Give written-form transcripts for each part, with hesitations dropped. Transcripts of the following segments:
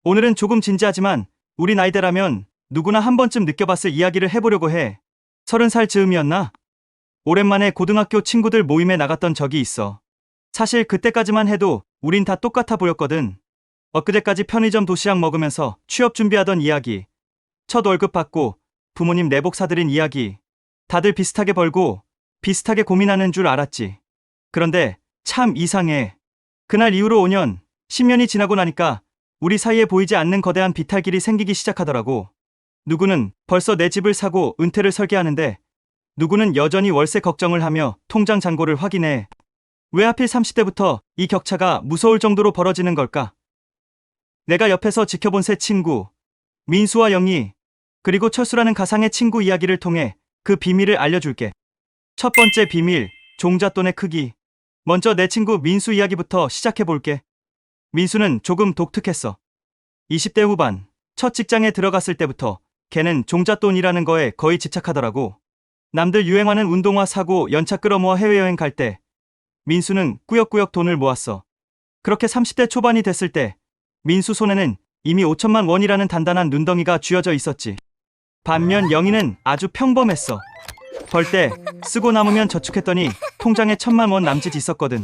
오늘은 조금 진지하지만 우리 나이대라면 누구나 한 번쯤 느껴봤을 이야기를 해보려고 해. 30살 즈음이었나? 오랜만에 고등학교 친구들 모임에 나갔던 적이 있어. 사실 그때까지만 해도 우린 다 똑같아 보였거든. 엊그제까지 편의점 도시락 먹으면서 취업 준비하던 이야기, 첫 월급 받고 부모님 내복 사드린 이야기, 다들 비슷하게 벌고 비슷하게 고민하는 줄 알았지. 그런데 참 이상해. 그날 이후로 5년, 10년이 지나고 나니까 우리 사이에 보이지 않는 거대한 비탈길이 생기기 시작하더라고. 누구는 벌써 내 집을 사고 은퇴를 설계하는데, 누구는 여전히 월세 걱정을 하며 통장 잔고를 확인해. 왜 하필 30대부터 이 격차가 무서울 정도로 벌어지는 걸까? 내가 옆에서 지켜본 세 친구, 민수와 영희, 그리고 철수라는 가상의 친구 이야기를 통해 그 비밀을 알려줄게. 첫 번째 비밀, 종잣돈의 크기. 먼저 내 친구 민수 이야기부터 시작해볼게. 민수는 조금 독특했어. 20대 후반, 첫 직장에 들어갔을 때부터 걔는 종잣돈이라는 거에 거의 집착하더라고. 남들 유행하는 운동화 사고 연차 끌어모아 해외여행 갈 때 민수는 꾸역꾸역 돈을 모았어. 그렇게 30대 초반이 됐을 때 민수 손에는 이미 5천만 원이라는 단단한 눈덩이가 쥐어져 있었지. 반면 영희는 아주 평범했어. 벌 때 쓰고 남으면 저축했더니 통장에 1천만 원 남짓 있었거든.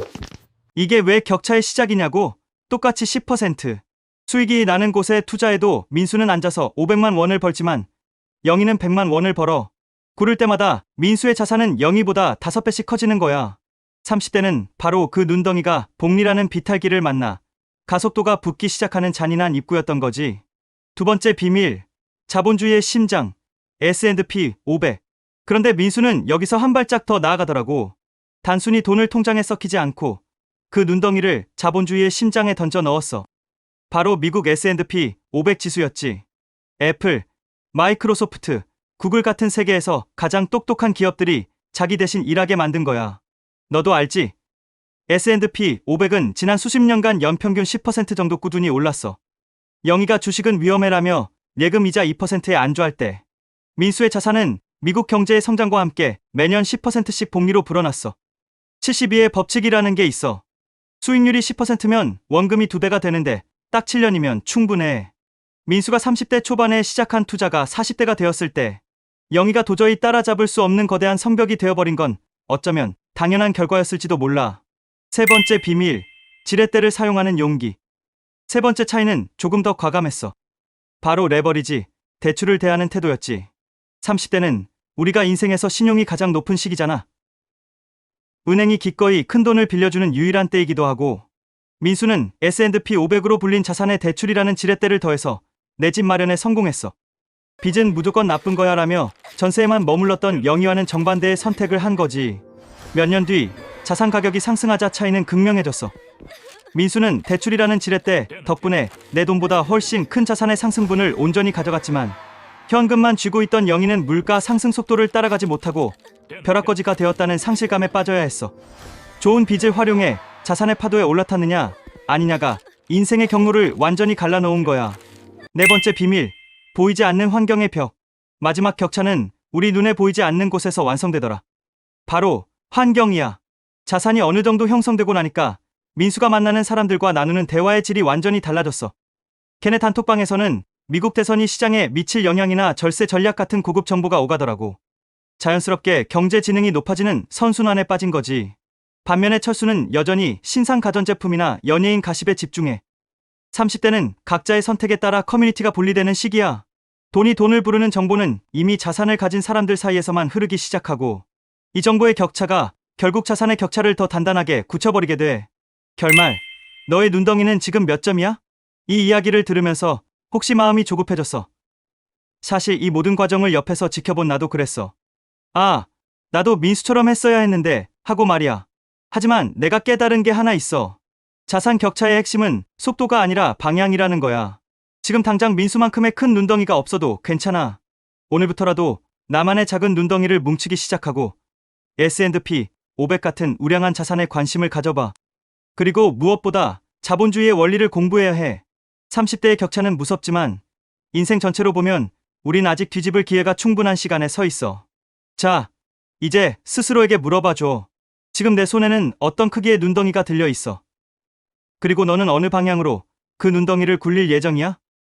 이게 왜 격차의 시작이냐고? 똑같이 10%. 수익이 나는 곳에 투자해도 민수는 앉아서 500만 원을 벌지만 영희는 100만 원을 벌어. 고를 때마다 민수의 자산은 영희보다 5배씩 커지는 거야. 30대는 바로 그 눈덩이가 복리라는 비탈길을 만나 가속도가 붙기 시작하는 잔인한 입구였던 거지. 두 번째 비밀, 자본주의의 심장, S&P 500. 그런데 민수는 여기서 한 발짝 더 나아가더라고. 단순히 돈을 통장에 썩히지 않고 그 눈덩이를 자본주의의 심장에 던져 넣었어. 바로 미국 S&P 500 지수였지. 애플, 마이크로소프트, 구글 같은 세계에서 가장 똑똑한 기업들이 자기 대신 일하게 만든 거야. 너도 알지? S&P 500은 지난 수십 년간 연평균 10% 정도 꾸준히 올랐어. 영희가 주식은 위험해라며 예금 이자 2%에 안주할 때 민수의 자산은 미국 경제의 성장과 함께 매년 10%씩 복리로 불어났어. 72의 법칙이라는 게 있어. 수익률이 10%면 원금이 2배가 되는데 딱 7년이면 충분해. 민수가 30대 초반에 시작한 투자가 40대가 되었을 때 영희가 도저히 따라잡을 수 없는 거대한 성벽이 되어버린 건 어쩌면 당연한 결과였을지도 몰라. 세 번째 비밀, 지렛대를 사용하는 용기. 세 번째 차이는 조금 더 과감했어. 바로 레버리지, 대출을 대하는 태도였지. 30대는 우리가 인생에서 신용이 가장 높은 시기잖아. 은행이 기꺼이 큰 돈을 빌려주는 유일한 때이기도 하고, 민수는 S&P 500으로 불린 자산의 대출이라는 지렛대를 더해서 내 집 마련에 성공했어. 빚은 무조건 나쁜 거야 라며 전세에만 머물렀던 영희와는 정반대의 선택을 한 거지. 몇 년 뒤 자산 가격이 상승하자 차이는 극명해졌어. 민수는 대출이라는 지렛대 덕분에 내 돈보다 훨씬 큰 자산의 상승분을 온전히 가져갔지만 현금만 쥐고 있던 영희는 물가 상승 속도를 따라가지 못하고 벼락거지가 되었다는 상실감에 빠져야 했어. 좋은 빚을 활용해 자산의 파도에 올라탔느냐 아니냐가 인생의 경로를 완전히 갈라놓은 거야. 네 번째 비밀, 보이지 않는 환경의 벽. 마지막 격차는 우리 눈에 보이지 않는 곳에서 완성되더라. 바로 환경이야. 자산이 어느 정도 형성되고 나니까 민수가 만나는 사람들과 나누는 대화의 질이 완전히 달라졌어. 걔네 단톡방에서는 미국 대선이 시장에 미칠 영향이나 절세 전략 같은 고급 정보가 오가더라고. 자연스럽게 경제 지능이 높아지는 선순환에 빠진 거지. 반면에 철수는 여전히 신상 가전제품이나 연예인 가십에 집중해. 30대는 각자의 선택에 따라 커뮤니티가 분리되는 시기야. 돈이 돈을 부르는 정보는 이미 자산을 가진 사람들 사이에서만 흐르기 시작하고 이 정보의 격차가 결국 자산의 격차를 더 단단하게 굳혀버리게 돼. 결말, 너의 눈덩이는 지금 몇 점이야? 이 이야기를 들으면서 혹시 마음이 조급해졌어? 사실 이 모든 과정을 옆에서 지켜본 나도 그랬어. 아, 나도 민수처럼 했어야 했는데 하고 말이야. 하지만 내가 깨달은 게 하나 있어. 자산 격차의 핵심은 속도가 아니라 방향이라는 거야. 지금 당장 민수만큼의 큰 눈덩이가 없어도 괜찮아. 오늘부터라도 나만의 작은 눈덩이를 뭉치기 시작하고 S&P 500 같은 우량한 자산에 관심을 가져봐. 그리고 무엇보다 자본주의의 원리를 공부해야 해. 30대의 격차는 무섭지만 인생 전체로 보면 우린 아직 뒤집을 기회가 충분한 시간에 서 있어. 자, 이제 스스로에게 물어봐줘. 지금 내 손에는 어떤 크기의 눈덩이가 들려 있어? 그리고 너는 어느 방향으로 그 눈덩이를 굴릴 예정이야?